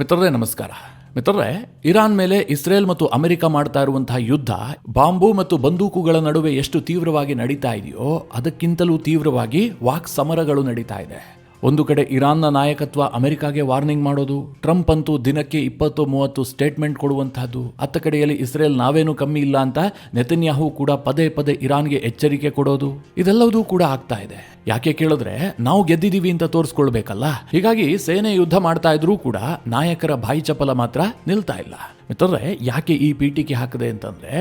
ಮಿತ್ರರೇ ನಮಸ್ಕಾರ. ಮಿತ್ರರೇ, ಇರಾನ್ ಮೇಲೆ ಇಸ್ರೇಲ್ ಮತ್ತು ಅಮೆರಿಕ ಮಾಡ್ತಾ ಇರುವಂತಹ ಯುದ್ಧ ಬಾಂಬು ಮತ್ತು ಬಂದೂಕುಗಳ ನಡುವೆ ಎಷ್ಟು ತೀವ್ರವಾಗಿ ನಡೀತಾ ಇದೆಯೋ ಅದಕ್ಕಿಂತಲೂ ತೀವ್ರವಾಗಿ ವಾಕ್ ಸಮರಗಳು ನಡೀತಾ ಇದೆ. ಒಂದು ಕಡೆ ಇರಾನ್ನ ನಾಯಕತ್ವ ಅಮೆರಿಕಾಗೆ ವಾರ್ನಿಂಗ್ ಮಾಡೋದು, ಟ್ರಂಪ್ ಅಂತೂ ದಿನಕ್ಕೆ 20-30 ಸ್ಟೇಟ್ಮೆಂಟ್ ಕೊಡುವಂತಹದ್ದು, ಅತ್ತ ಕಡೆಯಲ್ಲಿ ಇಸ್ರೇಲ್ ನಾವೇನು ಕಮ್ಮಿ ಇಲ್ಲ ಅಂತ ನೆತನ್ಯಾಹು ಕೂಡ ಪದೇ ಪದೇ ಇರಾನ್ಗೆ ಎಚ್ಚರಿಕೆ ಕೊಡೋದು, ಇದೆಲ್ಲವೂ ಕೂಡ ಆಗ್ತಾ ಇದೆ. ಯಾಕೆ ಕೇಳಿದ್ರೆ ನಾವು ಗೆದ್ದಿದ್ದೀವಿ ಅಂತ ತೋರಿಸ್ಕೊಳ್ಬೇಕಲ್ಲ. ಹೀಗಾಗಿ ಸೇನೆ ಯುದ್ಧ ಮಾಡ್ತಾ ಇದ್ರೂ ಕೂಡ ನಾಯಕರ ಬಾಯಿ ಚಪಲ ಮಾತ್ರ ನಿಲ್ತಾ ಇಲ್ಲ. ಮಿತ್ರರೇ, ಯಾಕೆ ಈ ಪೀಠಿಕೆ ಹಾಕದೆ ಅಂತಂದ್ರೆ,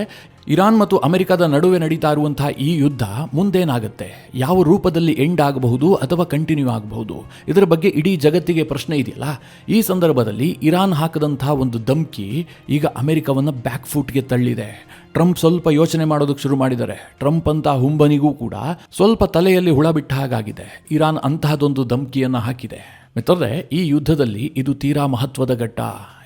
ಇರಾನ್ ಮತ್ತು ಅಮೆರಿಕದ ನಡುವೆ ನಡೀತಾ ಇರುವಂತಹ ಈ ಯುದ್ಧ ಮುಂದೇನಾಗುತ್ತೆ, ಯಾವ ರೂಪದಲ್ಲಿ ಎಂಡ್ ಆಗಬಹುದು ಅಥವಾ ಕಂಟಿನ್ಯೂ ಆಗಬಹುದು, ಇದರ ಬಗ್ಗೆ ಇಡೀ ಜಗತ್ತಿಗೆ ಪ್ರಶ್ನೆ ಇದೆಯಲ್ಲ. ಈ ಸಂದರ್ಭದಲ್ಲಿ ಇರಾನ್ ಹಾಕದಂತಹ ಒಂದು ಧಮ್ಕಿ ಈಗ ಅಮೆರಿಕವನ್ನು ಬ್ಯಾಕ್ ಫುಟ್ಗೆ ತಳ್ಳಿದೆ. ಟ್ರಂಪ್ ಸ್ವಲ್ಪ ಯೋಚನೆ ಮಾಡೋದಕ್ಕೆ ಶುರು ಮಾಡಿದ್ದಾರೆ. ಟ್ರಂಪ್ ಅಂತ ಹುಂಬನಿಗೂ ಕೂಡ ಸ್ವಲ್ಪ ತಲೆಯಲ್ಲಿ ಹುಳ ಬಿಟ್ಟ ಹಾಗಾಗಿದೆ. ಇರಾನ್ ಅಂತಹದೊಂದು ಧಮ್ಕಿಯನ್ನು ಹಾಕಿದೆ. ಮಿತ್ರರೇ, ಈ ಯುದ್ಧದಲ್ಲಿ ಇದು ತೀರಾ ಮಹತ್ವದ ಘಟ್ಟ.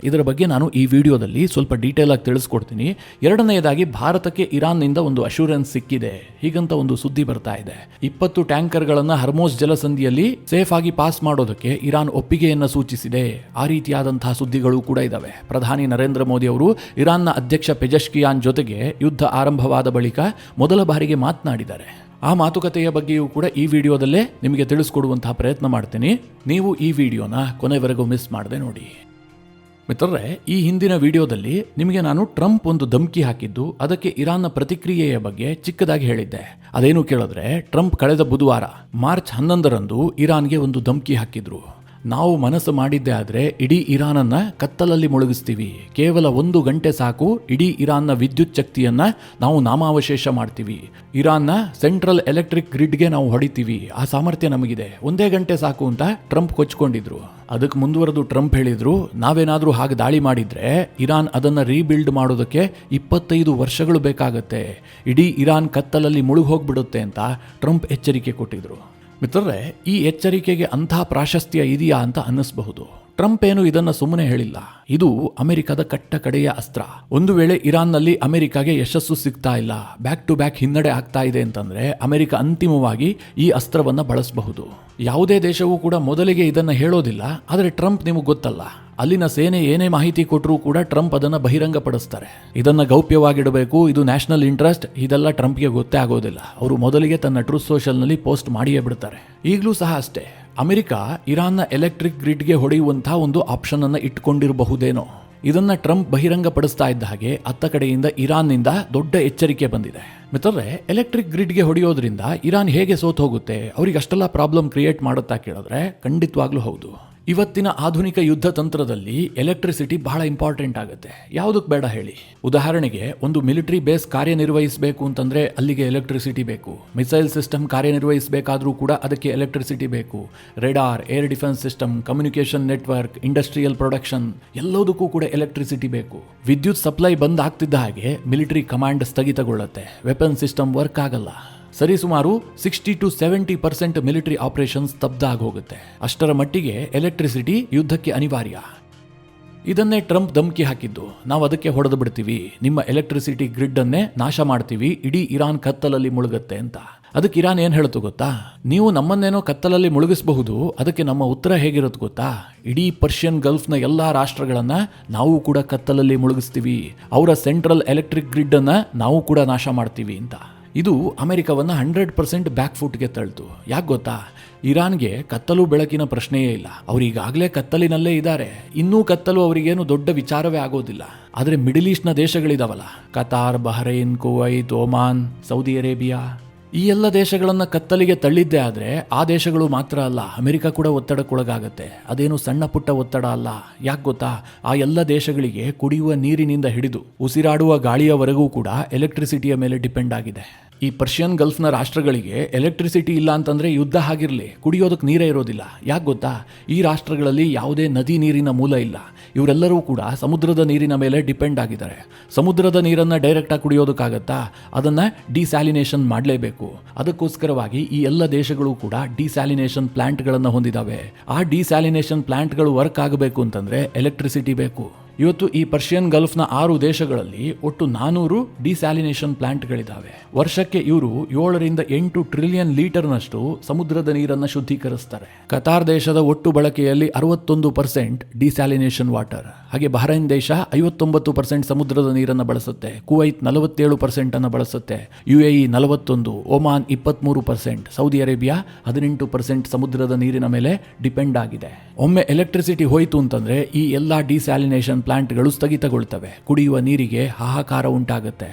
ಇದರ ಬಗ್ಗೆ ನಾನು ಈ ವಿಡಿಯೋದಲ್ಲಿ ಸ್ವಲ್ಪ ಡೀಟೇಲ್ ಆಗಿ ತಿಳಿಸ್ಕೊಡ್ತೀನಿ. ಎರಡನೆಯದಾಗಿ, ಭಾರತಕ್ಕೆ ಇರಾನ್ನಿಂದ ಒಂದು ಅಶ್ಯೂರೆನ್ಸ್ ಸಿಕ್ಕಿದೆ ಹೀಗಂತ ಒಂದು ಸುದ್ದಿ ಬರ್ತಾ ಇದೆ. 20 ಟ್ಯಾಂಕರ್ಗಳನ್ನು ಹರ್ಮೋಸ್ ಜಲಸಂಧಿಯಲ್ಲಿ ಸೇಫ್ ಆಗಿ ಪಾಸ್ ಮಾಡೋದಕ್ಕೆ ಇರಾನ್ ಒಪ್ಪಿಗೆಯನ್ನು ಸೂಚಿಸಿದೆ. ಆ ರೀತಿಯಾದಂತಹ ಸುದ್ದಿಗಳು ಕೂಡ ಇದಾವೆ. ಪ್ರಧಾನಿ ನರೇಂದ್ರ ಮೋದಿ ಅವರು ಇರಾನ್ನ ಅಧ್ಯಕ್ಷ ಪೆಜೆಶ್ಕಿಯಾನ್ ಜೊತೆಗೆ ಯುದ್ಧ ಆರಂಭವಾದ ಬಳಿಕ ಮೊದಲ ಬಾರಿಗೆ ಮಾತನಾಡಿದ್ದಾರೆ. ಆ ಮಾತುಕತೆಯ ಬಗ್ಗೆಯೂ ಕೂಡ ಈ ವಿಡಿಯೋದಲ್ಲೇ ನಿಮಗೆ ತಿಳಿಸ್ಕೊಡುವಂತಹ ಪ್ರಯತ್ನ ಮಾಡ್ತೀನಿ. ನೀವು ಈ ವಿಡಿಯೋನ ಕೊನೆವರೆಗೂ ಮಿಸ್ ಮಾಡದೆ ನೋಡಿ. ಮಿತ್ರರೇ, ಈ ಹಿಂದಿನ ವಿಡಿಯೋದಲ್ಲಿ ನಿಮಗೆ ನಾನು ಟ್ರಂಪ್ ಒಂದು ಧಮ್ಕಿ ಹಾಕಿದ್ದು, ಅದಕ್ಕೆ ಇರಾನ್ನ ಪ್ರತಿಕ್ರಿಯೆಯ ಬಗ್ಗೆ ಚಿಕ್ಕದಾಗಿ ಹೇಳಿದ್ದೆ. ಅದೇನು ಕೇಳಿದ್ರೆ, ಟ್ರಂಪ್ ಕಳೆದ ಬುಧವಾರ ಮಾರ್ಚ್ 11ರಂದು ಇರಾನ್ಗೆ ಒಂದು ಧಮ್ಕಿ ಹಾಕಿದ್ರು. ನಾವು ಮನಸ್ಸು ಮಾಡಿದ್ದೆ ಆದರೆ ಇಡೀ ಇರಾನನ್ನ ಕತ್ತಲಲ್ಲಿ ಮುಳುಗಿಸ್ತೀವಿ. ಕೇವಲ 1 ಗಂಟೆ ಸಾಕು, ಇಡೀ ಇರಾನ್ನ ವಿದ್ಯುತ್ ಶಕ್ತಿಯನ್ನ ನಾವು ನಾಮಾವಶೇಷ ಮಾಡ್ತೀವಿ. ಇರಾನ್ನ ಸೆಂಟ್ರಲ್ ಎಲೆಕ್ಟ್ರಿಕ್ ಗ್ರಿಡ್ಗೆ ನಾವು ಹೊಡಿತೀವಿ. ಆ ಸಾಮರ್ಥ್ಯ ನಮಗಿದೆ. 1 ಗಂಟೆ ಸಾಕು ಅಂತ ಟ್ರಂಪ್ ಕೊಚ್ಕೊಂಡಿದ್ರು. ಅದಕ್ಕೆ ಮುಂದುವರೆದು ಟ್ರಂಪ್ ಹೇಳಿದ್ರು, ನಾವೇನಾದ್ರೂ ಹಾಗೆ ದಾಳಿ ಮಾಡಿದ್ರೆ ಇರಾನ್ ಅದನ್ನ ರೀಬಿಲ್ಡ್ ಮಾಡೋದಕ್ಕೆ 25 ವರ್ಷಗಳು ಬೇಕಾಗತ್ತೆ. ಇಡೀ ಇರಾನ್ ಕತ್ತಲಲ್ಲಿ ಮುಳುಗಿ ಹೋಗ್ಬಿಡುತ್ತೆ ಅಂತ ಟ್ರಂಪ್ ಎಚ್ಚರಿಕೆ ಕೊಟ್ಟಿದ್ರು. ಮಿತ್ರರೇ, ಈ ಎಚ್ಚರಿಕೆಗೆ ಅಂಥ ಪ್ರಾಶಸ್ತ್ಯ ಇದೆಯಾ ಅಂತ ಅನ್ನಿಸಬಹುದು. ಟ್ರಂಪ್ ಏನು ಇದನ್ನ ಸುಮ್ಮನೆ ಹೇಳಿಲ್ಲ. ಇದು ಅಮೆರಿಕದ ಕಟ್ಟ ಕಡೆಯ ಅಸ್ತ್ರ. ಒಂದು ವೇಳೆ ಇರಾನ್ನಲ್ಲಿ ಅಮೆರಿಕಾಗೆ ಯಶಸ್ಸು ಸಿಗ್ತಾ ಇಲ್ಲ, ಬ್ಯಾಕ್ ಟು ಬ್ಯಾಕ್ ಹಿನ್ನಡೆ ಆಗ್ತಾ ಇದೆ ಅಂತಂದ್ರೆ ಅಮೆರಿಕ ಅಂತಿಮವಾಗಿ ಈ ಅಸ್ತ್ರವನ್ನ ಬಳಸಬಹುದು. ಯಾವುದೇ ದೇಶವೂ ಕೂಡ ಮೊದಲಿಗೆ ಇದನ್ನ ಹೇಳೋದಿಲ್ಲ. ಆದರೆ ಟ್ರಂಪ್ ನಿಮಗೆ ಗೊತ್ತಲ್ಲ, ಅಲ್ಲಿನ ಸೇನೆ ಏನೇ ಮಾಹಿತಿ ಕೊಟ್ಟರೂ ಕೂಡ ಟ್ರಂಪ್ ಅದನ್ನ ಬಹಿರಂಗಪಡಿಸ್ತಾರೆ. ಇದನ್ನ ಗೌಪ್ಯವಾಗಿಡಬೇಕು, ಇದು ನ್ಯಾಷನಲ್ ಇಂಟ್ರೆಸ್ಟ್, ಇದೆಲ್ಲ ಟ್ರಂಪ್ಗೆ ಗೊತ್ತೇ ಆಗೋದಿಲ್ಲ. ಅವರು ಮೊದಲಿಗೆ ತನ್ನ ಟ್ರೂತ್ ಸೋಷಲ್ನಲ್ಲಿ ಪೋಸ್ಟ್ ಮಾಡಿಯೇ ಬಿಡ್ತಾರೆ. ಈಗಲೂ ಸಹ ಅಷ್ಟೇ, ಅಮೆರಿಕ ಇರಾನ್ನ ಎಲೆಕ್ಟ್ರಿಕ್ ಗ್ರಿಡ್ಗೆ ಹೊಡೆಯುವಂತಹ ಒಂದು ಆಪ್ಷನ್ ಅನ್ನ ಇಟ್ಕೊಂಡಿರಬಹುದೇನೋ. ಇದನ್ನ ಟ್ರಂಪ್ ಬಹಿರಂಗಪಡಿಸ್ತಾ ಇದ್ದ ಹಾಗೆ ಅತ್ತ ಕಡೆಯಿಂದ ಇರಾನ್ನಿಂದ ದೊಡ್ಡ ಎಚ್ಚರಿಕೆ ಬಂದಿದೆ. ಮಿತ್ರರೇ, ಎಲೆಕ್ಟ್ರಿಕ್ ಗ್ರಿಡ್ಗೆ ಹೊಡೆಯೋದ್ರಿಂದ ಇರಾನ್ ಹೇಗೆ ಸೋತ್ ಹೋಗುತ್ತೆ, ಅವ್ರಿಗೆ ಅಷ್ಟೆಲ್ಲ ಪ್ರಾಬ್ಲಮ್ ಕ್ರಿಯೇಟ್ ಮಾಡುತ್ತಾ ಕೇಳಿದ್ರೆ ಖಂಡಿತವಾಗ್ಲೂ ಹೌದು. ಇವತ್ತಿನ ಆಧುನಿಕ ಯುದ್ಧ ತಂತ್ರದಲ್ಲಿ ಎಲೆಕ್ಟ್ರಿಸಿಟಿ ಬಹಳ ಇಂಪಾರ್ಟೆಂಟ್ ಆಗುತ್ತೆ. ಯಾವುದಕ್ಕೆ ಬೇಡ ಹೇಳಿ. ಉದಾಹರಣೆಗೆ, ಒಂದು ಮಿಲಿಟರಿ ಬೇಸ್ ಕಾರ್ಯನಿರ್ವಹಿಸಬೇಕು ಅಂತಂದ್ರೆ ಅಲ್ಲಿಗೆ ಎಲೆಕ್ಟ್ರಿಸಿಟಿ ಬೇಕು. ಮಿಸೈಲ್ ಸಿಸ್ಟಮ್ ಕಾರ್ಯನಿರ್ವಹಿಸಬೇಕಾದ್ರೂ ಕೂಡ ಅದಕ್ಕೆ ಎಲೆಕ್ಟ್ರಿಸಿಟಿ ಬೇಕು. Radar, air defence system, communication network, industrial production ಎಲ್ಲದಕ್ಕೂ ಕೂಡ ಎಲೆಕ್ಟ್ರಿಸಿಟಿ ಬೇಕು. ವಿದ್ಯುತ್ ಸಪ್ಲೈ ಬಂದ್ ಆಗ್ತಿದ್ದ ಹಾಗೆ ಮಿಲಿಟರಿ ಕಮಾಂಡ್ ಸ್ಥಗಿತಗೊಳ್ಳುತ್ತೆ. ವೆಪನ್ ಸಿಸ್ಟಮ್ ವರ್ಕ್ ಆಗಲ್ಲ. ಸರಿಸುಮಾರು 60-70% ಮಿಲಿಟರಿ ಆಪರೇಷನ್ ಸ್ತಬ್ಧ ಆಗೋಗುತ್ತೆ. ಅಷ್ಟರ ಮಟ್ಟಿಗೆ ಎಲೆಕ್ಟ್ರಿಸಿಟಿ ಯುದ್ಧಕ್ಕೆ ಅನಿವಾರ್ಯ. ಇದನ್ನೇ ಟ್ರಂಪ್ ಧಮ್ಕಿ ಹಾಕಿದ್ದು, ನಾವು ಅದಕ್ಕೆ ಹೊಡೆದು ಬಿಡ್ತೀವಿ, ನಿಮ್ಮ ಎಲೆಕ್ಟ್ರಿಸಿಟಿ ಗ್ರಿಡ್ ಅನ್ನೇ ನಾಶ ಮಾಡ್ತೀವಿ, ಇಡೀ ಇರಾನ್ ಕತ್ತಲಲ್ಲಿ ಮುಳುಗುತ್ತೆ ಅಂತ. ಅದಕ್ಕೆ ಇರಾನ್ ಏನ್ ಹೇಳ್ತು ಗೊತ್ತಾ, ನೀವು ನಮ್ಮನ್ನೇನೋ ಕತ್ತಲಲ್ಲಿ ಮುಳುಗಿಸಬಹುದು, ಅದಕ್ಕೆ ನಮ್ಮ ಉತ್ತರ ಹೇಗಿರುತ್ತೆ ಗೊತ್ತಾ, ಇಡೀ ಪರ್ಷಿಯನ್ ಗಲ್ಫ್ನ ಎಲ್ಲಾ ರಾಷ್ಟ್ರಗಳನ್ನ ನಾವು ಕೂಡ ಕತ್ತಲಲ್ಲಿ ಮುಳುಗಿಸ್ತೀವಿ, ಅವರ ಸೆಂಟ್ರಲ್ ಎಲೆಕ್ಟ್ರಿಕ್ ಗ್ರಿಡ್ ಅನ್ನ ನಾವು ಕೂಡ ನಾಶ ಮಾಡ್ತೀವಿ ಅಂತ. ಇದು ಅಮೆರಿಕವನ್ನ 100% ಬ್ಯಾಕ್ ಫುಟ್ಗೆ ತಳ್ತು. ಯಾಕೆ ಗೊತ್ತಾ, ಇರಾನ್ಗೆ ಕತ್ತಲು ಬೆಳಕಿನ ಪ್ರಶ್ನೆಯೇ ಇಲ್ಲ. ಅವ್ರು ಈಗಾಗಲೇ ಕತ್ತಲಿನಲ್ಲೇ ಇದ್ದಾರೆ. ಇನ್ನೂ ಕತ್ತಲು ಅವರಿಗೇನು ದೊಡ್ಡ ವಿಚಾರವೇ ಆಗೋದಿಲ್ಲ. ಆದರೆ ಮಿಡಿಲ್ ಈಸ್ಟ್ನ ದೇಶಗಳಿದಾವಲ್ಲ, Qatar, Bahrain, Kuwait, Oman, Saudi Arabia, ಈ ಎಲ್ಲ ದೇಶಗಳನ್ನ ಕತ್ತಲಿಗೆ ತಳ್ಳಿದ್ದೇ ಆದ್ರೆ ಆ ದೇಶಗಳು ಮಾತ್ರ ಅಲ್ಲ, ಅಮೆರಿಕ ಕೂಡ ಒತ್ತಡಕ್ಕೊಳಗಾಗತ್ತೆ. ಅದೇನು ಸಣ್ಣ ಪುಟ್ಟ ಒತ್ತಡ ಅಲ್ಲ. ಯಾಕೆ ಗೊತ್ತಾ, ಆ ಎಲ್ಲ ದೇಶಗಳಿಗೆ ಕುಡಿಯುವ ನೀರಿನಿಂದ ಹಿಡಿದು ಉಸಿರಾಡುವ ಗಾಳಿಯವರೆಗೂ ಕೂಡ ಎಲೆಕ್ಟ್ರಿಸಿಟಿಯ ಮೇಲೆ ಡಿಪೆಂಡ್ ಆಗಿದೆ. ಈ ಪರ್ಷಿಯನ್ ಗಲ್ಫ್ನ ರಾಷ್ಟ್ರಗಳಿಗೆ ಎಲೆಕ್ಟ್ರಿಸಿಟಿ ಇಲ್ಲ ಅಂತಂದ್ರೆ ಯುದ್ಧ ಆಗಿರಲಿ, ಕುಡಿಯೋದಕ್ಕೆ ನೀರೇ ಇರೋದಿಲ್ಲ. ಯಾಕೆ ಗೊತ್ತಾ, ಈ ರಾಷ್ಟ್ರಗಳಲ್ಲಿ ಯಾವುದೇ ನದಿ ನೀರಿನ ಮೂಲ ಇಲ್ಲ. ಇವರೆಲ್ಲರೂ ಕೂಡ ಸಮುದ್ರದ ನೀರಿನ ಮೇಲೆ ಡಿಪೆಂಡ್ ಆಗಿದ್ದಾರೆ. ಸಮುದ್ರದ ನೀರನ್ನು ಡೈರೆಕ್ಟಾಗಿ ಕುಡಿಯೋದಕ್ಕಾಗತ್ತಾ, ಅದನ್ನು ಡಿಸ್ಯಾಲಿನೇಷನ್ ಮಾಡಲೇಬೇಕು. ಅದಕ್ಕೋಸ್ಕರವಾಗಿ ಈ ಎಲ್ಲ ದೇಶಗಳು ಕೂಡ ಡಿಸ್ಯಾಲಿನೇಷನ್ ಪ್ಲಾಂಟ್ಗಳನ್ನು ಹೊಂದಿದ್ದಾವೆ. ಆ ಡಿಸ್ಯಾಲಿನೇಷನ್ ಪ್ಲಾಂಟ್ಗಳು ವರ್ಕ್ ಆಗಬೇಕು ಅಂತಂದ್ರೆ ಎಲೆಕ್ಟ್ರಿಸಿಟಿ ಬೇಕು. ಇವತ್ತು ಈ ಪರ್ಷಿಯನ್ ಗಲ್ಫ್ನ 6 ದೇಶಗಳಲ್ಲಿ ಒಟ್ಟು 400 ಡಿಸ್ಯಾಲಿನೇಷನ್ ಪ್ಲಾಂಟ್ಗಳಿದ್ದಾವೆ. ವರ್ಷಕ್ಕೆ ಇವರು 7ರಿಂದ 8 ಟ್ರಿಲಿಯನ್ ಲೀಟರ್ನಷ್ಟು ಸಮುದ್ರದ ನೀರನ್ನು ಶುದ್ಧೀಕರಿಸ್ತಾರೆ. ಕತಾರ್ ದೇಶದ ಒಟ್ಟು ಬಳಕೆಯಲ್ಲಿ 61% ಡಿಸ್ಯಾಲಿನೇಷನ್ ವಾಟರ್. ಹಾಗೆ ಬಹರೈನ್ ದೇಶ 59% ಸಮುದ್ರದ ನೀರನ್ನು ಬಳಸುತ್ತೆ. ಕುವೈತ್ 47% ಅನ್ನು ಬಳಸುತ್ತೆ. UAE 41%, ಒಮಾನ್ 23%, ಸೌದಿ ಅರೇಬಿಯಾ 18% ಸಮುದ್ರದ ನೀರಿನ ಮೇಲೆ ಡಿಪೆಂಡ್ ಆಗಿದೆ. ಒಮ್ಮೆ ಎಲೆಕ್ಟ್ರಿಸಿಟಿ ಹೋಯಿತು ಅಂತಂದ್ರೆ ಈ ಎಲ್ಲಾ ಡಿಸ್ಯಾಲಿನೇಷನ್ ಪ್ಲಾಂಟ್ಗಳು ಸ್ಥಗಿತಗೊಳ್ತವೆ. ಕುಡಿಯುವ ನೀರಿಗೆ ಹಾಹಾಕಾರ ಉಂಟಾಗುತ್ತೆ.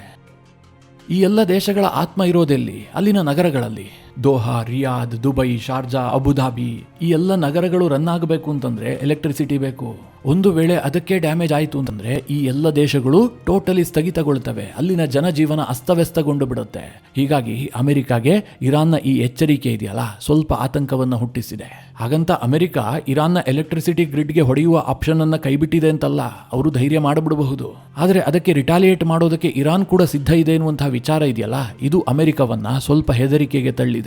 ಈ ಎಲ್ಲ ದೇಶಗಳ ಆತ್ಮ ಇರೋದೆಲ್ಲಿ? ಅಲ್ಲಿನ ನಗರಗಳಲ್ಲಿ. Doha, Riyadh, Dubai, Sharjah, Abu Dhabi ಈ ಎಲ್ಲ ನಗರಗಳು ರನ್ ಆಗಬೇಕು ಅಂತಂದ್ರೆ ಎಲೆಕ್ಟ್ರಿಸಿಟಿ ಬೇಕು. ಒಂದು ವೇಳೆ ಅದಕ್ಕೆ ಡ್ಯಾಮೇಜ್ ಆಯಿತು ಅಂತಂದ್ರೆ ಈ ಎಲ್ಲ ದೇಶಗಳು ಟೋಟಲಿ ಸ್ಥಗಿತಗೊಳ್ತವೆ. ಅಲ್ಲಿನ ಜನಜೀವನ ಅಸ್ತವ್ಯಸ್ತಗೊಂಡು ಬಿಡುತ್ತೆ. ಹೀಗಾಗಿ ಅಮೆರಿಕಾಗೆ ಇರಾನ್ನ ಈ ಎಚ್ಚರಿಕೆ ಇದೆಯಲ್ಲ, ಸ್ವಲ್ಪ ಆತಂಕವನ್ನು ಹುಟ್ಟಿಸಿದೆ. ಹಾಗಂತ ಅಮೆರಿಕ ಇರಾನ್ನ ಎಲೆಕ್ಟ್ರಿಸಿಟಿ ಗ್ರಿಡ್ಗೆ ಹೊಡೆಯುವ ಆಪ್ಷನ್ ಅನ್ನ ಕೈಬಿಟ್ಟಿದೆ ಅಂತಲ್ಲ, ಅವರು ಧೈರ್ಯ ಮಾಡಿಬಿಡಬಹುದು. ಆದರೆ ಅದಕ್ಕೆ ರಿಟಾಲಿಯೇಟ್ ಮಾಡೋದಕ್ಕೆ ಇರಾನ್ ಕೂಡ ಸಿದ್ಧ ಇದೆ ಎನ್ನುವಂತಹ ವಿಚಾರ ಇದೆಯಲ್ಲ, ಇದು ಅಮೆರಿಕವನ್ನ ಸ್ವಲ್ಪ ಹೆದರಿಕೆಗೆ ತಳ್ಳಿದೆ.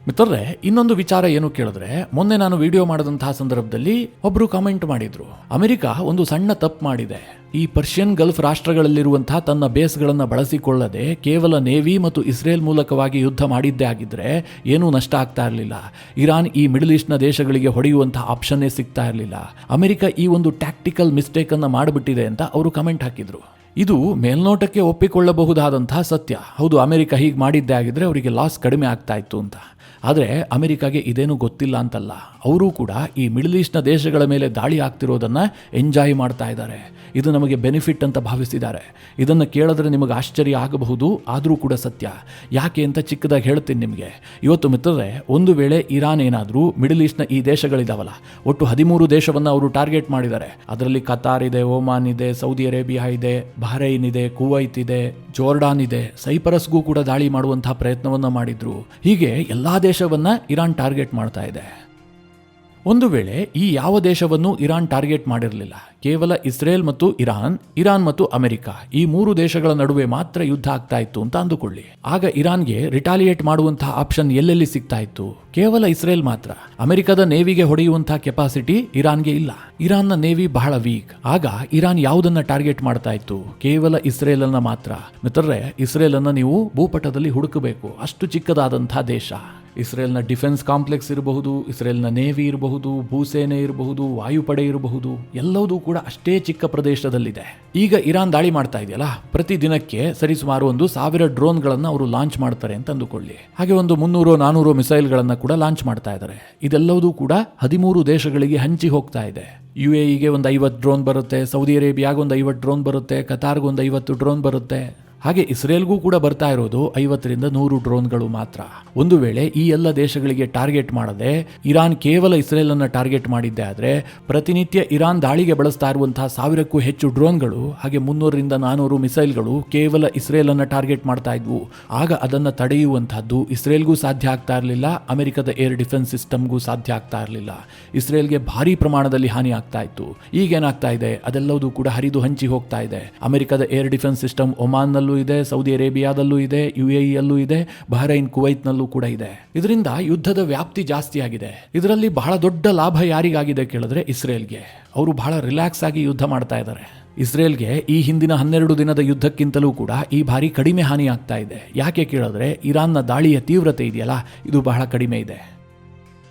ಮಿತ್ರರೇ, ಇನ್ನೊಂದು ವಿಚಾರ ಏನು ಕೇಳಿದ್ರೆ, ಮೊನ್ನೆ ನಾನು ವಿಡಿಯೋ ಮಾಡಿದಂತಹ ಸಂದರ್ಭದಲ್ಲಿ ಒಬ್ರು ಕಾಮೆಂಟ್ ಮಾಡಿದ್ರು, ಅಮೆರಿಕ ಒಂದು ಸಣ್ಣ ತಪ್ಪು ಮಾಡಿದೆ. ಈ ಪರ್ಷಿಯನ್ ಗಲ್ಫ್ ರಾಷ್ಟ್ರಗಳಲ್ಲಿರುವಂತಹ ತನ್ನ ಬೇಸ್ಗಳನ್ನು ಬಳಸಿಕೊಳ್ಳದೆ ಕೇವಲ ನೇವಿ ಮತ್ತು ಇಸ್ರೇಲ್ ಮೂಲಕವಾಗಿ ಯುದ್ಧ ಮಾಡಿದ್ದೇ ಆಗಿದ್ರೆ ಏನೂ ನಷ್ಟ ಆಗ್ತಾ ಇರಲಿಲ್ಲ. ಇರಾನ್ ಈ ಮಿಡಲ್ ಈಸ್ಟ್ನ ದೇಶಗಳಿಗೆ ಹೊಡೆಯುವಂತಹ ಆಪ್ಷನ್ನೇ ಸಿಗ್ತಾ ಇರಲಿಲ್ಲ. ಅಮೆರಿಕ ಈ ಒಂದು ಟ್ಯಾಕ್ಟಿಕಲ್ ಮಿಸ್ಟೇಕ್ ಅನ್ನು ಮಾಡಿಬಿಟ್ಟಿದೆ ಅಂತ ಅವರು ಕಮೆಂಟ್ ಹಾಕಿದ್ರು. ಇದು ಮೇಲ್ನೋಟಕ್ಕೆ ಒಪ್ಪಿಕೊಳ್ಳಬಹುದಾದಂತಹ ಸತ್ಯ. ಹೌದು, ಅಮೆರಿಕ ಹೀಗೆ ಮಾಡಿದ್ದೇ ಆಗಿದ್ರೆ ಅವರಿಗೆ ಲಾಸ್ ಕಡಿಮೆ ಆಗ್ತಾ ಇತ್ತು ಅಂತ. ಆದರೆ ಅಮೆರಿಕಾಗೆ ಇದೇನು ಗೊತ್ತಿಲ್ಲ ಅಂತಲ್ಲ, ಅವರು ಕೂಡ ಈ ಮಿಡಲ್ ಈಸ್ಟ್ನ ದೇಶಗಳ ಮೇಲೆ ದಾಳಿ ಆಗ್ತಿರೋದನ್ನು ಎಂಜಾಯ್ ಮಾಡ್ತಾ ಇದ್ದಾರೆ. ಇದು ನಮಗೆ ಬೆನಿಫಿಟ್ ಅಂತ ಭಾವಿಸಿದ್ದಾರೆ. ಇದನ್ನು ಕೇಳಿದ್ರೆ ನಿಮಗೆ ಆಶ್ಚರ್ಯ ಆಗಬಹುದು, ಆದರೂ ಕೂಡ ಸತ್ಯ. ಯಾಕೆ ಅಂತ ಚಿಕ್ಕದಾಗಿ ಹೇಳ್ತೀನಿ ನಿಮಗೆ. ಇವತ್ತು ಮಿತ್ರರೇ, ಒಂದು ವೇಳೆ ಇರಾನ್ ಏನಾದರೂ ಮಿಡಲ್ ಈಸ್ಟ್ನ ಈ ದೇಶಗಳಿದಾವಲ್ಲ, ಒಟ್ಟು 13 ದೇಶವನ್ನು ಅವರು ಟಾರ್ಗೆಟ್ ಮಾಡಿದ್ದಾರೆ. ಅದರಲ್ಲಿ ಕತಾರ್ ಇದೆ, ಒಮಾನ್ ಇದೆ, ಸೌದಿ ಅರೇಬಿಯಾ ಇದೆ, ಬಹರೈನ್ ಇದೆ, ಕುವೈತ್ ಇದೆ, ಜೋರ್ಡಾನ್ ಇದೆ, ಸೈಪ್ರಸ್ಗೂ ಕೂಡ ದಾಳಿ ಮಾಡುವಂತಹ ಪ್ರಯತ್ನವನ್ನು ಮಾಡಿದ್ರು. ಹೀಗೆ ಎಲ್ಲಾ ದೇಶವನ್ನ ಇರಾನ್ ಟಾರ್ಗೆಟ್ ಮಾಡ್ತಾ ಇದೆ. ಒಂದು ವೇಳೆ ಈ ಯಾವ ದೇಶವನ್ನು ಇರಾನ್ ಟಾರ್ಗೆಟ್ ಮಾಡಿರಲಿಲ್ಲ, ಕೇವಲ ಇಸ್ರೇಲ್ ಮತ್ತು ಇರಾನ್ ಮತ್ತು ಅಮೆರಿಕ ಈ 3 ದೇಶಗಳ ನಡುವೆ ಮಾತ್ರ ಯುದ್ಧ ಆಗ್ತಾ ಇತ್ತು ಅಂತ ಅಂದುಕೊಳ್ಳಿ. ಆಗ ಇರಾನ್ಗೆ ರಿಟಾಲಿಯೇಟ್ ಮಾಡುವಂತಹ ಆಪ್ಷನ್ ಎಲ್ಲೆಲ್ಲಿ ಸಿಗ್ತಾ ಇತ್ತು? ಕೇವಲ ಇಸ್ರೇಲ್ ಮಾತ್ರ. ಅಮೆರಿಕದ ನೇವಿಗೆ ಹೊಡೆಯುವಂತಹ ಕೆಪಾಸಿಟಿ ಇರಾನ್ಗೆ ಇಲ್ಲ. ಇರಾನ್ನ ನೇವಿ ಬಹಳ ವೀಕ್. ಆಗ ಇರಾನ್ ಯಾವುದನ್ನ ಟಾರ್ಗೆಟ್ ಮಾಡ್ತಾ ಇತ್ತು? ಕೇವಲ ಇಸ್ರೇಲ್ ಅನ್ನ ಮಾತ್ರ. ಮಿತ್ರರೇ, ಇಸ್ರೇಲ್ ಅನ್ನ ನೀವು ಭೂಪಟದಲ್ಲಿ ಹುಡುಕಬೇಕು. ಅಷ್ಟು ಚಿಕ್ಕದಾದಂತಹ ದೇಶ. ಇಸ್ರೇಲ್ನ ಡಿಫೆನ್ಸ್ ಕಾಂಪ್ಲೆಕ್ಸ್ ಇರಬಹುದು, ಇಸ್ರೇಲ್ನ ನೇವಿ ಇರಬಹುದು, ಭೂಸೇನೆ ಇರಬಹುದು, ವಾಯುಪಡೆ ಇರಬಹುದು, ಎಲ್ಲವೂ ಕೂಡ ಅಷ್ಟೇ ಚಿಕ್ಕ ಪ್ರದೇಶದಲ್ಲಿದೆ. ಈಗ ಇರಾನ್ ದಾಳಿ ಮಾಡ್ತಾ ಇದೆಯಲ್ಲ, ಪ್ರತಿ ದಿನಕ್ಕೆ ಸರಿಸುಮಾರು 1,000 ಡ್ರೋನ್ಗಳನ್ನು ಅವರು ಲಾಂಚ್ ಮಾಡ್ತಾರೆ ಅಂತ ಅಂದುಕೊಳ್ಳಿ. ಹಾಗೆ 300-400 ಮಿಸೈಲ್ಗಳನ್ನು ಕೂಡ ಲಾಂಚ್ ಮಾಡ್ತಾ ಇದ್ದಾರೆ. ಇದೆಲ್ಲವೂ ಕೂಡ 13 ದೇಶಗಳಿಗೆ ಹಂಚಿ ಹೋಗ್ತಾ ಇದೆ. UAEಗೆ 50 ಡ್ರೋನ್ ಬರುತ್ತೆ, ಸೌದಿ ಅರೇಬಿಯಾಗೆ 50 ಡ್ರೋನ್ ಬರುತ್ತೆ, ಕತಾರ್ಗೆ 50 ಡ್ರೋನ್ ಬರುತ್ತೆ. ಹಾಗೆ ಇಸ್ರೇಲ್ಗೂ ಕೂಡ ಬರ್ತಾ ಇರೋದು 50-100 ಡ್ರೋನ್ಗಳು ಮಾತ್ರ. ಒಂದು ವೇಳೆ ಈ ಎಲ್ಲ ದೇಶಗಳಿಗೆ ಟಾರ್ಗೆಟ್ ಮಾಡದೆ ಇರಾನ್ ಕೇವಲ ಇಸ್ರೇಲ್ ಅನ್ನು ಟಾರ್ಗೆಟ್ ಮಾಡಿದ್ದೆ ಆದರೆ ಪ್ರತಿನಿತ್ಯ ಇರಾನ್ ದಾಳಿಗೆ ಬಳಸ್ತಾ ಇರುವಂತಹ 1000ಕ್ಕೂ ಹೆಚ್ಚು ಡ್ರೋನ್ಗಳು ಹಾಗೆ 300-400 ಮಿಸೈಲ್ಗಳು ಕೇವಲ ಇಸ್ರೇಲ್ ಅನ್ನು ಟಾರ್ಗೆಟ್ ಮಾಡ್ತಾ ಇದ್ವು. ಆಗ ಅದನ್ನು ತಡೆಯುವಂತಹದ್ದು ಇಸ್ರೇಲ್ಗೂ ಸಾಧ್ಯ ಆಗ್ತಾ ಇರಲಿಲ್ಲ, ಅಮೆರಿಕದ ಏರ್ ಡಿಫೆನ್ಸ್ ಸಿಸ್ಟಮ್ಗೂ ಸಾಧ್ಯ ಆಗ್ತಾ ಇರಲಿಲ್ಲ. ಇಸ್ರೇಲ್ಗೆ ಭಾರಿ ಪ್ರಮಾಣದಲ್ಲಿ ಹಾನಿ ಆಗ್ತಾ ಇತ್ತು. ಈಗೇನಾಗ್ತಾ ಇದೆ? ಅದೆಲ್ಲವೂ ಕೂಡ ಹರಿದು ಹಂಚಿ ಹೋಗ್ತಾ ಇದೆ. ಅಮೆರಿಕದ ಏರ್ ಡಿಫೆನ್ಸ್ ಸಿಸ್ಟಮ್ ಒಮಾನ್ನಲ್ಲೂ ಇದೆ, ಸೌದಿ ಅರೇಬಿಯಾದಲ್ಲೂ ಇದೆ, UAE ಅಲ್ಲೂ ಇದೆ, ಬಹರೈನ್, ಕುವೈತ್ನಲ್ಲೂ ಕೂಡ ಇದೆ. ಇದರಿಂದ ಯುದ್ಧದ ವ್ಯಾಪ್ತಿ ಜಾಸ್ತಿ ಆಗಿದೆ. ಇದರಲ್ಲಿ ಬಹಳ ದೊಡ್ಡ ಲಾಭ ಯಾರಿಗಾಗಿದೆ ಕೇಳಿದ್ರೆ ಇಸ್ರೇಲ್ಗೆ. ಅವರು ಬಹಳ ರಿಲ್ಯಾಕ್ಸ್ ಆಗಿ ಯುದ್ಧ ಮಾಡ್ತಾ ಇದ್ದಾರೆ. ಇಸ್ರೇಲ್ಗೆ ಈ ಹಿಂದಿನ 12 ದಿನದ ಯುದ್ಧಕ್ಕಿಂತಲೂ ಕೂಡ ಈ ಬಾರಿ ಕಡಿಮೆ ಹಾನಿ ಆಗ್ತಾ ಇದೆ. ಯಾಕೆ ಕೇಳಿದ್ರೆ ಇರಾನ್ನ ದಾಳಿಯ ತೀವ್ರತೆ ಇದೆಯಲ್ಲ, ಇದು ಬಹಳ ಕಡಿಮೆ ಇದೆ.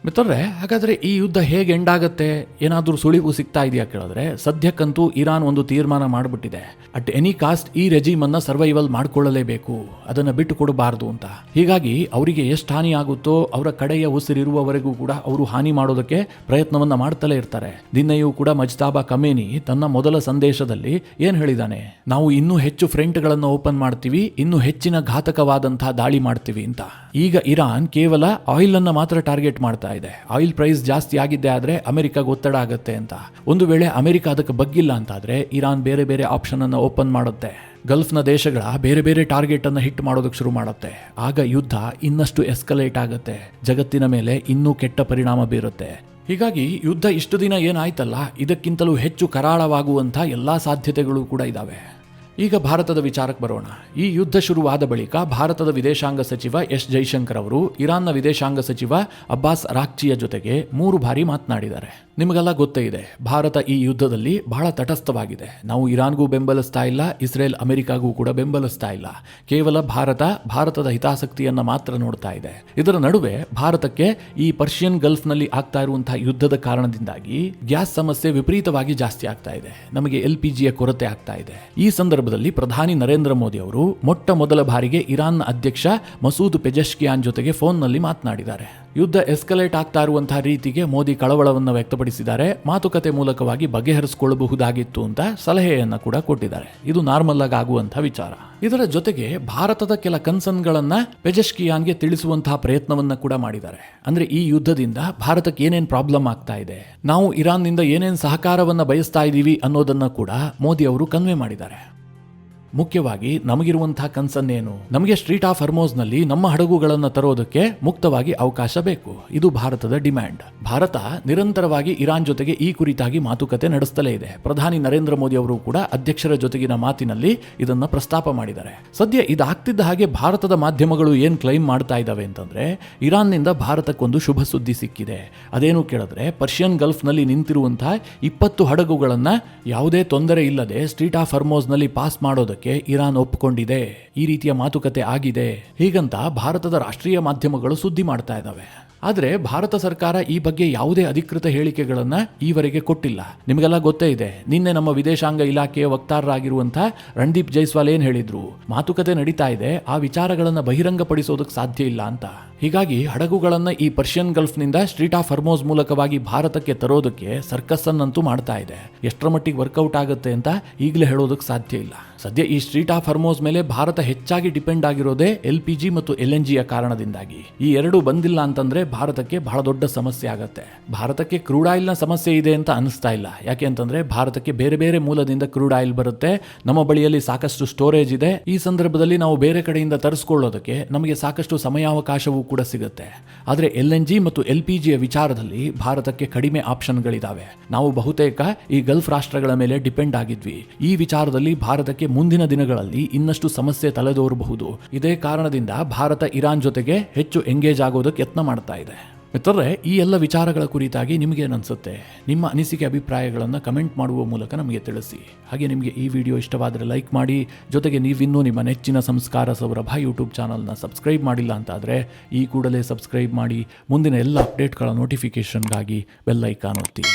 ಮಿತ್ರರೇ, ಹಾಗಾದರೆ ಈ ಯುದ್ಧ ಹೇಗೆ ಎಂಡ್ ಆಗುತ್ತೆ? ಏನಾದರೂ ಸುಳಿವು ಸಿಗ್ತಾ ಇದೆಯಾ ಕೇಳಿದ್ರೆ, ಸದ್ಯಕ್ಕಂತೂ ಇರಾನ್ ಒಂದು ತೀರ್ಮಾನ ಮಾಡಿಬಿಟ್ಟಿದೆ. ಅಟ್ ಎನಿ ಕಾಸ್ಟ್ ಈ ರೆಜಿಮನ್ನು ಸರ್ವೈವಲ್ ಮಾಡಿಕೊಳ್ಳಲೇಬೇಕು, ಅದನ್ನು ಬಿಟ್ಟು ಕೊಡಬಾರ್ದು ಅಂತ. ಹೀಗಾಗಿ ಅವರಿಗೆ ಎಷ್ಟು ಹಾನಿ ಆಗುತ್ತೋ ಅವರ ಕಡೆಯ ಉಸಿರಿರುವವರೆಗೂ ಕೂಡ ಅವರು ಹಾನಿ ಮಾಡೋದಕ್ಕೆ ಪ್ರಯತ್ನವನ್ನ ಮಾಡ್ತಲೇ ಇರ್ತಾರೆ. ನಿನ್ನೆಯೂ ಕೂಡ ಮಜ್ತಾಬಾ ಕಮೇನಿ ತನ್ನ ಮೊದಲ ಸಂದೇಶದಲ್ಲಿ ಏನು ಹೇಳಿದಾನೆ? ನಾವು ಇನ್ನೂ ಹೆಚ್ಚು ಫ್ರಂಟ್ಗಳನ್ನು ಓಪನ್ ಮಾಡ್ತೀವಿ, ಇನ್ನೂ ಹೆಚ್ಚಿನ ಘಾತಕವಾದಂತಹ ದಾಳಿ ಮಾಡ್ತೀವಿ ಅಂತ. ಈಗ ಇರಾನ್ ಕೇವಲ ಆಯಿಲ್ ಅನ್ನ ಮಾತ್ರ ಟಾರ್ಗೆಟ್ ಮಾಡ್ತಾ ಇದೆ. ಆಯಿಲ್ ಪ್ರೈಸ್ ಜಾಸ್ತಿ ಆಗಿದ್ದೆ ಆದ್ರೆ ಅಮೆರಿಕಾಗೆ ಒತ್ತಡ ಆಗುತ್ತೆ ಅಂತ. ಒಂದು ವೇಳೆ ಅಮೆರಿಕ ಅದಕ್ಕೆ ಬಗ್ಗಿಲ್ಲ ಅಂತಾದ್ರೆ ಇರಾನ್ ಬೇರೆ ಬೇರೆ ಆಪ್ಷನ್ ಅನ್ನು ಓಪನ್ ಮಾಡುತ್ತೆ. ಗಲ್ಫ್ನ ದೇಶಗಳ ಬೇರೆ ಬೇರೆ ಟಾರ್ಗೆಟ್ ಅನ್ನು ಹಿಟ್ ಮಾಡೋದಕ್ಕೆ ಶುರು ಮಾಡುತ್ತೆ. ಆಗ ಯುದ್ಧ ಇನ್ನಷ್ಟು ಎಸ್ಕಲೇಟ್ ಆಗುತ್ತೆ, ಜಗತ್ತಿನ ಮೇಲೆ ಇನ್ನೂ ಕೆಟ್ಟ ಪರಿಣಾಮ ಬೀರುತ್ತೆ. ಹೀಗಾಗಿ ಯುದ್ಧ ಇಷ್ಟು ದಿನ ಏನಾಯ್ತಲ್ಲ, ಇದಕ್ಕಿಂತಲೂ ಹೆಚ್ಚು ಕರಾಳವಾಗುವಂಥ ಎಲ್ಲಾ ಸಾಧ್ಯತೆಗಳು ಕೂಡ ಇದ್ದಾವೆ. ಈಗ ಭಾರತದ ವಿಚಾರಕ್ಕೆ ಬರೋಣ. ಈ ಯುದ್ಧ ಶುರುವಾದ ಬಳಿಕ ಭಾರತದ ವಿದೇಶಾಂಗ ಸಚಿವ ಎಸ್ ಜೈಶಂಕರ್ ಅವರು ಇರಾನ್ನ ವಿದೇಶಾಂಗ ಸಚಿವ ಅಬ್ಬಾಸ್ ಅರಾಕ್ಚಿಯ ಜೊತೆಗೆ 3 ಬಾರಿ ಮಾತನಾಡಿದ್ದಾರೆ. ನಿಮಗೆಲ್ಲ ಗೊತ್ತೇ ಇದೆ, ಭಾರತ ಈ ಯುದ್ಧದಲ್ಲಿ ಬಹಳ ತಟಸ್ಥವಾಗಿದೆ. ನಾವು ಇರಾನ್ಗೂ ಬೆಂಬಲಿಸ್ತಾ ಇಲ್ಲ, ಇಸ್ರೇಲ್ ಅಮೆರಿಕಾಗೂ ಕೂಡ ಬೆಂಬಲಿಸ್ತಾ ಇಲ್ಲ. ಕೇವಲ ಭಾರತದ ಹಿತಾಸಕ್ತಿಯನ್ನ ಮಾತ್ರ ನೋಡ್ತಾ ಇದೆ. ಇದರ ನಡುವೆ ಭಾರತಕ್ಕೆ ಈ ಪರ್ಷಿಯನ್ ಗಲ್ಫ್ನಲ್ಲಿ ಆಗ್ತಾ ಇರುವಂತಹ ಯುದ್ಧದ ಕಾರಣದಿಂದಾಗಿ ಗ್ಯಾಸ್ ಸಮಸ್ಯೆ ವಿಪರೀತವಾಗಿ ಜಾಸ್ತಿ ಆಗ್ತಾ ಇದೆ. ನಮಗೆ LPGಯ ಕೊರತೆ ಆಗ್ತಾ ಇದೆ. ಈ ಸಂದರ್ಭದಲ್ಲಿ ಪ್ರಧಾನಿ ನರೇಂದ್ರ ಮೋದಿ ಅವರು ಮೊಟ್ಟ ಮೊದಲ ಬಾರಿಗೆ ಇರಾನ್ನ ಅಧ್ಯಕ್ಷ ಮಸೂದ್ ಪೆಜೆಶ್ಕಿಯಾನ್ ಜೊತೆಗೆ ಫೋನ್ನಲ್ಲಿ ಮಾತನಾಡಿದ್ದಾರೆ. ಯುದ್ಧ ಎಸ್ಕಲೇಟ್ ಆಗ್ತಾ ಇರುವಂತಹ ರೀತಿಗೆ ಮೋದಿ ಕಳವಳವನ್ನು ವ್ಯಕ್ತಪಡಿಸಿದ್ದಾರೆ. ಮಾತುಕತೆ ಮೂಲಕವಾಗಿ ಬಗೆಹರಿಸಿಕೊಳ್ಳಬಹುದಾಗಿತ್ತು ಅಂತ ಸಲಹೆಯನ್ನ ಕೂಡ ಕೊಟ್ಟಿದ್ದಾರೆ. ಇದು ನಾರ್ಮಲ್ ಆಗಿ ಆಗುವಂತಹ ವಿಚಾರ. ಇದರ ಜೊತೆಗೆ ಭಾರತದ ಕೆಲ ಕನ್ಸರ್ನ್ಗಳನ್ನ ಪೆಜೆಶ್ಕಿಯಾನ್ಗೆ ತಿಳಿಸುವಂತಹ ಪ್ರಯತ್ನವನ್ನ ಕೂಡ ಮಾಡಿದ್ದಾರೆ. ಅಂದ್ರೆ ಈ ಯುದ್ಧದಿಂದ ಭಾರತಕ್ಕೆ ಏನೇನ್ ಪ್ರಾಬ್ಲಮ್ ಆಗ್ತಾ ಇದೆ, ನಾವು ಇರಾನ್ನಿಂದ ಏನೇನ್ ಸಹಕಾರವನ್ನ ಬಯಸ್ತಾ ಇದ್ದೀವಿ ಅನ್ನೋದನ್ನ ಕೂಡ ಮೋದಿ ಅವರು ಕನ್ವೆ ಮಾಡಿದ್ದಾರೆ. ಮುಖ್ಯವಾಗಿ ನಮಗಿರುವಂತಹ ಕನ್ಸರ್ನ್ ಏನು, ನಮಗೆ ಸ್ಟ್ರೀಟ್ ಆಫ್ ಹರ್ಮೋಸ್ನಲ್ಲಿ ನಮ್ಮ ಹಡಗುಗಳನ್ನು ತರೋದಕ್ಕೆ ಮುಕ್ತವಾಗಿ ಅವಕಾಶ ಬೇಕು. ಇದು ಭಾರತದ ಡಿಮ್ಯಾಂಡ್. ಭಾರತ ನಿರಂತರವಾಗಿ ಇರಾನ್ ಜೊತೆಗೆ ಈ ಕುರಿತಾಗಿ ಮಾತುಕತೆ ನಡೆಸ್ತಲೇ ಇದೆ. ಪ್ರಧಾನಿ ನರೇಂದ್ರ ಮೋದಿ ಅವರು ಕೂಡ ಅಧ್ಯಕ್ಷರ ಜೊತೆಗಿನ ಮಾತಿನಲ್ಲಿ ಇದನ್ನ ಪ್ರಸ್ತಾಪ ಮಾಡಿದ್ದಾರೆ. ಸದ್ಯ ಇದಾಗ್ತಿದ್ದ ಹಾಗೆ ಭಾರತದ ಮಾಧ್ಯಮಗಳು ಏನ್ ಕ್ಲೈಮ್ ಮಾಡ್ತಾ ಇದ್ದಾವೆ ಅಂತಂದ್ರೆ, ಇರಾನ್ನಿಂದ ಭಾರತಕ್ಕೊಂದು ಶುಭ ಸುದ್ದಿ ಸಿಕ್ಕಿದೆ. ಅದೇನು ಕೇಳಿದ್ರೆ, ಪರ್ಷಿಯನ್ ಗಲ್ಫ್ನಲ್ಲಿ ನಿಂತಿರುವಂತಹ 20 ಹಡಗುಗಳನ್ನ ಯಾವುದೇ ತೊಂದರೆ ಇಲ್ಲದೆ ಸ್ಟ್ರೀಟ್ ಆಫ್ ಹರ್ಮೋಸ್ನಲ್ಲಿ ಪಾಸ್ ಮಾಡೋದಕ್ಕೆ ಇರಾನ್ ಒಪ್ಪಿಕೊಂಡಿದೆ. ಈ ರೀತಿಯ ಮಾತುಕತೆ ಆಗಿದೆ. ಹೀಗಂತ ಭಾರತದ ರಾಷ್ಟ್ರೀಯ ಮಾಧ್ಯಮಗಳು ಸುದ್ದಿ ಮಾಡ್ತಾ ಇದ್ದಾವೆ. ಆದರೆ ಭಾರತ ಸರ್ಕಾರ ಈ ಬಗ್ಗೆ ಯಾವುದೇ ಅಧಿಕೃತ ಹೇಳಿಕೆಗಳನ್ನ ಈವರೆಗೆ ಕೊಟ್ಟಿಲ್ಲ. ನಿಮಗೆಲ್ಲ ಗೊತ್ತೇ ಇದೆ, ನಿನ್ನೆ ನಮ್ಮ ವಿದೇಶಾಂಗ ಇಲಾಖೆಯ ವಕ್ತಾರರಾಗಿರುವಂತಹ ರಣದೀಪ್ ಜೈಸ್ವಾಲ್ ಏನ್ ಹೇಳಿದ್ರು, ಮಾತುಕತೆ ನಡೀತಾ ಇದೆ, ಆ ವಿಚಾರಗಳನ್ನ ಬಹಿರಂಗಪಡಿಸೋದಕ್ಕೆ ಸಾಧ್ಯ ಇಲ್ಲ ಅಂತ. ಹೀಗಾಗಿ ಹಡಗುಗಳನ್ನ ಈ ಪರ್ಷಿಯನ್ ಗಲ್ಫ್ನಿಂದ ಸ್ಟ್ರೀಟ್ ಆಫ್ ಹರ್ಮೋಸ್ ಮೂಲಕವಾಗಿ ಭಾರತಕ್ಕೆ ತರೋದಕ್ಕೆ ಸರ್ಕಸ್ ಅನ್ನಂತೂ ಮಾಡ್ತಾ ಇದೆ. ಎಷ್ಟರ ಮಟ್ಟಿಗೆ ವರ್ಕೌಟ್ ಆಗುತ್ತೆ ಅಂತ ಈಗಲೇ ಹೇಳೋದಕ್ಕೆ ಸಾಧ್ಯ ಇಲ್ಲ. ಸದ್ಯ ಈ ಸ್ಟ್ರೀಟ್ ಆಫ್ ಹರ್ಮೋಸ್ ಮೇಲೆ ಭಾರತ ಹೆಚ್ಚಾಗಿ ಡಿಪೆಂಡ್ ಆಗಿರೋದೇ LPG ಮತ್ತು LNGಯ ಕಾರಣದಿಂದಾಗಿ. ಈ ಎರಡು ಬಂದಿಲ್ಲ ಅಂತಂದ್ರೆ ಭಾರತಕ್ಕೆ ಬಹಳ ದೊಡ್ಡ ಸಮಸ್ಯೆ ಆಗತ್ತೆ. ಭಾರತಕ್ಕೆ ಕ್ರೂಡ್ ಆಯಿಲ್ ನ ಸಮಸ್ಯೆ ಇದೆ ಅಂತ ಅನಿಸ್ತಾ ಇಲ್ಲ. ಯಾಕೆ ಅಂತಂದ್ರೆ ಭಾರತಕ್ಕೆ ಬೇರೆ ಬೇರೆ ಮೂಲದಿಂದ ಕ್ರೂಡ್ ಆಯಿಲ್ ಬರುತ್ತೆ. ನಮ್ಮ ಬಳಿಯಲ್ಲಿ ಸಾಕಷ್ಟು ಸ್ಟೋರೇಜ್ ಇದೆ. ಈ ಸಂದರ್ಭದಲ್ಲಿ ನಾವು ಬೇರೆ ಕಡೆಯಿಂದ ತರಿಸ್ಕೊಳ್ಳೋದಕ್ಕೆ ನಮಗೆ ಸಾಕಷ್ಟು ಸಮಯಾವಕಾಶವೂ ಕೂಡ ಸಿಗುತ್ತೆ. ಆದರೆ LNG ಮತ್ತು LPGಯ ವಿಚಾರದಲ್ಲಿ ಭಾರತಕ್ಕೆ ಕಡಿಮೆ ಆಪ್ಷನ್ಗಳಿದಾವೆ. ನಾವು ಬಹುತೇಕ ಈ ಗಲ್ಫ್ ರಾಷ್ಟ್ರಗಳ ಮೇಲೆ ಡಿಪೆಂಡ್ ಆಗಿದ್ವಿ. ಈ ವಿಚಾರದಲ್ಲಿ ಭಾರತಕ್ಕೆ ಮುಂದಿನ ದಿನಗಳಲ್ಲಿ ಇನ್ನಷ್ಟು ಸಮಸ್ಯೆ ತಲೆದೋರಬಹುದು. ಇದೇ ಕಾರಣದಿಂದ ಭಾರತ ಇರಾನ್ ಜೊತೆಗೆ ಹೆಚ್ಚು ಎಂಗೇಜ್ ಆಗೋದಕ್ಕೆ ಯತ್ನ ಮಾಡ್ತಾ ಇದೆ. ಮಿತ್ರರೇ, ಈ ಎಲ್ಲ ವಿಚಾರಗಳ ಕುರಿತಾಗಿ ನಿಮಗೇನನ್ಸುತ್ತೆ? ನಿಮ್ಮ ಅನಿಸಿಕೆ ಅಭಿಪ್ರಾಯಗಳನ್ನು ಕಮೆಂಟ್ ಮಾಡುವ ಮೂಲಕ ನಮಗೆ ತಿಳಿಸಿ. ಹಾಗೆ ನಿಮಗೆ ಈ ವಿಡಿಯೋ ಇಷ್ಟವಾದರೆ ಲೈಕ್ ಮಾಡಿ. ಜೊತೆಗೆ ನೀವಿನ್ನೂ ನಿಮ್ಮ ನೆಚ್ಚಿನ ಸಂಸ್ಕಾರ ಸೌರಭ ಯೂಟ್ಯೂಬ್ ಚಾನಲ್ನ ಸಬ್ಸ್ಕ್ರೈಬ್ ಮಾಡಿಲ್ಲ ಅಂತಾದರೆ ಈ ಕೂಡಲೇ ಸಬ್ಸ್ಕ್ರೈಬ್ ಮಾಡಿ. ಮುಂದಿನ ಎಲ್ಲ ಅಪ್ಡೇಟ್ಗಳ ನೋಟಿಫಿಕೇಷನ್ಗಾಗಿ ಬೆಲ್ ಐಕಾನ್ ಒತ್ತಿ.